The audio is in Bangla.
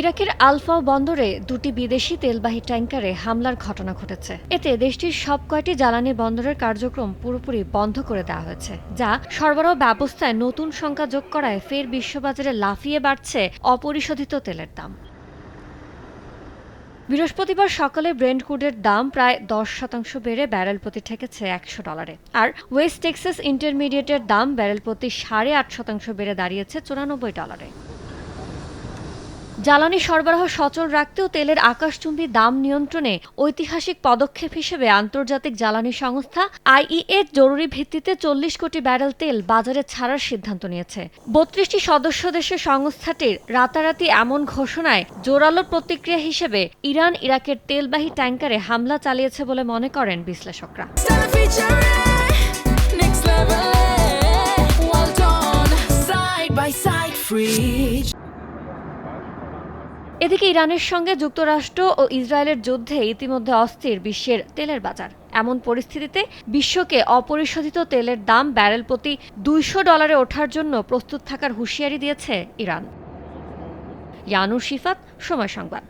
ইরাকের আলফাও বন্দরে দুটি বিদেশি তেলবাহী ট্যাংকারে হামলার ঘটনা ঘটেছে। এতে দেশটির সব কয়টি জ্বালানি বন্দরের কার্যক্রম পুরোপুরি বন্ধ করে দেওয়া হয়েছে, যা সরবরাহ ব্যবস্থায় নতুন সংখ্যা যোগ করায় ফের বিশ্ববাজারে লাফিয়ে বাড়ছে অপরিশোধিত তেলের দাম। বৃহস্পতিবার সকালে ব্রেন্ট ক্রুডের দাম প্রায় 10% বেড়ে ব্যারেল প্রতি ঠেকেছে $100, আর ওয়েস্ট টেক্সাস ইন্টারমিডিয়েটের দাম ব্যারেল প্রতি 8.5% বেড়ে দাঁড়িয়েছে $94। জ্বালানি সরবরাহ সচল রাখতেও তেলের আকাশচুম্বী দাম নিয়ন্ত্রণে ঐতিহাসিক পদক্ষেপ হিসেবে আন্তর্জাতিক জ্বালানি সংস্থা আইইএ জরুরি ভিত্তিতে 40 কোটি ব্যারেল তেল বাজারে ছাড়ার সিদ্ধান্ত নিয়েছে। 32টি সদস্য দেশের সংস্থাটির রাতারাতি এমন ঘোষণায় জোরালো প্রতিক্রিয়া হিসেবে ইরান ইরাকের তেলবাহী ট্যাংকারে হামলা চালিয়েছে বলে মনে করেন বিশ্লেষকরা। এদিকে ইরানের সঙ্গে যুক্তরাষ্ট্র ও ইসরায়েলের যুদ্ধে ইতিমধ্যে অস্থির বিশ্বের তেলের বাজার। এমন পরিস্থিতিতে বিশ্বকে অপরিশোধিত তেলের দাম ব্যারেল প্রতি $200 ওঠার জন্য প্রস্তুত থাকার হুঁশিয়ারি দিয়েছে ইরান। ইয়ানুর শিফাত, সময় সংবাদ।